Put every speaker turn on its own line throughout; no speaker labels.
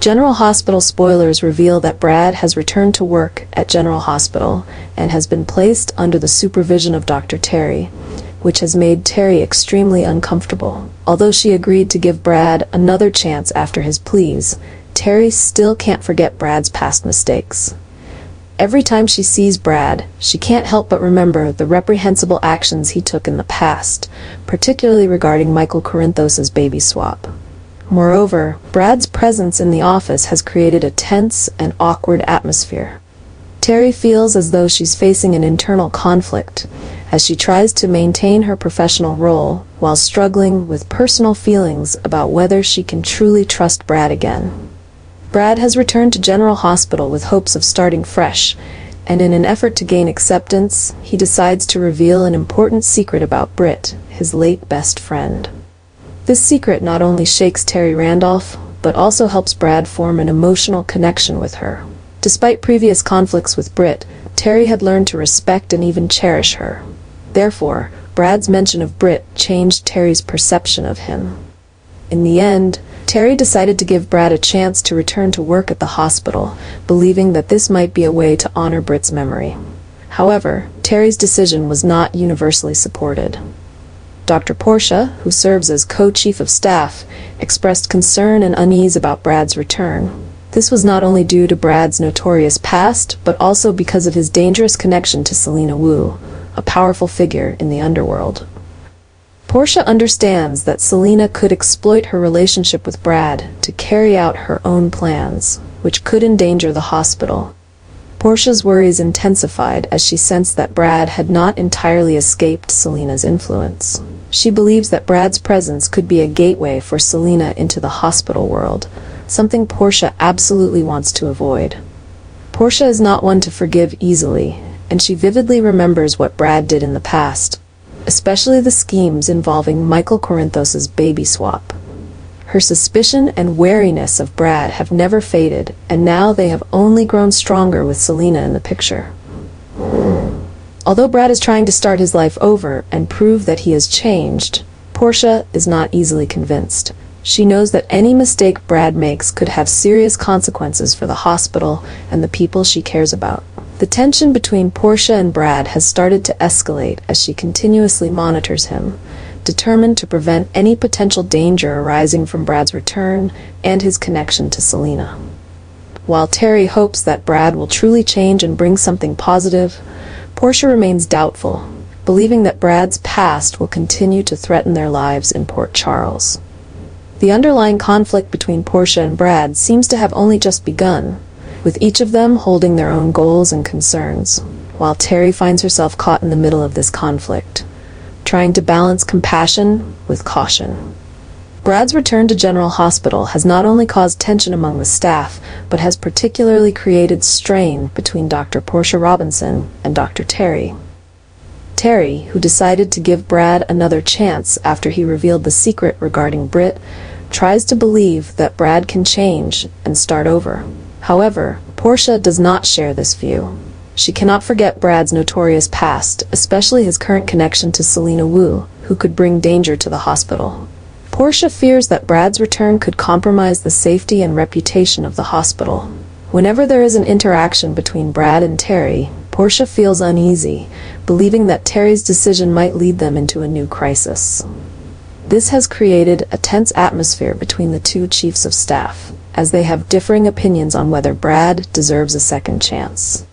General Hospital spoilers reveal that Brad has returned to work at General Hospital and has been placed under the supervision of Dr. Terry, which has made Terry extremely uncomfortable. Although she agreed to give Brad another chance after his pleas, Terry still can't forget Brad's past mistakes. Every time she sees Brad, she can't help but remember the reprehensible actions he took in the past, particularly regarding Michael Corinthos's baby swap. Moreover, Brad's presence in the office has created a tense and awkward atmosphere. Terry feels as though she's facing an internal conflict as she tries to maintain her professional role while struggling with personal feelings about whether she can truly trust Brad again. Brad has returned to General Hospital with hopes of starting fresh, and in an effort to gain acceptance, he decides to reveal an important secret about Britt, his late best friend. This secret not only shakes Terry Randolph, but also helps Brad form an emotional connection with her. Despite previous conflicts with Britt, Terry had learned to respect and even cherish her. Therefore, Brad's mention of Britt changed Terry's perception of him. In the end, Terry decided to give Brad a chance to return to work at the hospital, believing that this might be a way to honor Britt's memory. However, Terry's decision was not universally supported. Dr. Portia, who serves as co-chief of staff, expressed concern and unease about Brad's return. This was not only due to Brad's notorious past, but also because of his dangerous connection to Selena Wu, a powerful figure in the underworld. Portia understands that Selena could exploit her relationship with Brad to carry out her own plans, which could endanger the hospital. Portia's worries intensified as she sensed that Brad had not entirely escaped Selena's influence. She believes that Brad's presence could be a gateway for Selena into the hospital world, something Portia absolutely wants to avoid. Portia is not one to forgive easily, and she vividly remembers what Brad did in the past, especially the schemes involving Michael Corinthos's baby swap. Her suspicion and wariness of Brad have never faded, and now they have only grown stronger with Selena in the picture. Although Brad is trying to start his life over and prove that he has changed, Portia is not easily convinced. She knows that any mistake Brad makes could have serious consequences for the hospital and the people she cares about. The tension between Portia and Brad has started to escalate as she continuously monitors him, determined to prevent any potential danger arising from Brad's return and his connection to Selena. While Terry hopes that Brad will truly change and bring something positive, Portia remains doubtful, believing that Brad's past will continue to threaten their lives in Port Charles. The underlying conflict between Portia and Brad seems to have only just begun, with each of them holding their own goals and concerns, while Terry finds herself caught in the middle of this conflict, trying to balance compassion with caution. Brad's return to General Hospital has not only caused tension among the staff, but has particularly created strain between Dr. Portia Robinson and Dr. Terry. Terry, who decided to give Brad another chance after he revealed the secret regarding Britt, tries to believe that Brad can change and start over. However, Portia does not share this view. She cannot forget Brad's notorious past, especially his current connection to Selena Wu, who could bring danger to the hospital. Portia fears that Brad's return could compromise the safety and reputation of the hospital. Whenever there is an interaction between Brad and Terry, Portia feels uneasy, believing that Terry's decision might lead them into a new crisis. This has created a tense atmosphere between the two chiefs of staff, as they have differing opinions on whether Brad deserves a second chance.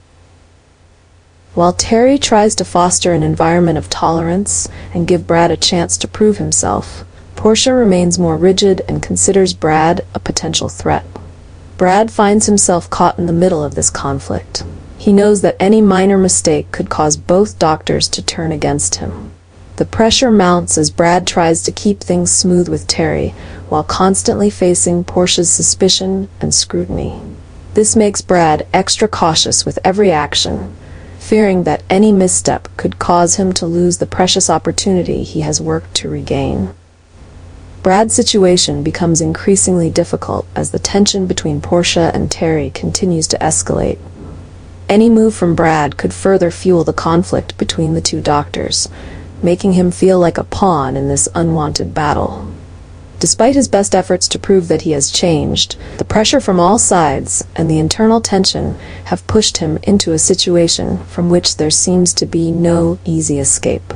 While Terry tries to foster an environment of tolerance and give Brad a chance to prove himself, Portia remains more rigid and considers Brad a potential threat. Brad finds himself caught in the middle of this conflict. He knows that any minor mistake could cause both doctors to turn against him. The pressure mounts as Brad tries to keep things smooth with Terry, while constantly facing Portia's suspicion and scrutiny. This makes Brad extra cautious with every action, fearing that any misstep could cause him to lose the precious opportunity he has worked to regain. Brad's situation becomes increasingly difficult as the tension between Portia and Terry continues to escalate. Any move from Brad could further fuel the conflict between the two doctors, making him feel like a pawn in this unwanted battle. Despite his best efforts to prove that he has changed, the pressure from all sides and the internal tension have pushed him into a situation from which there seems to be no easy escape.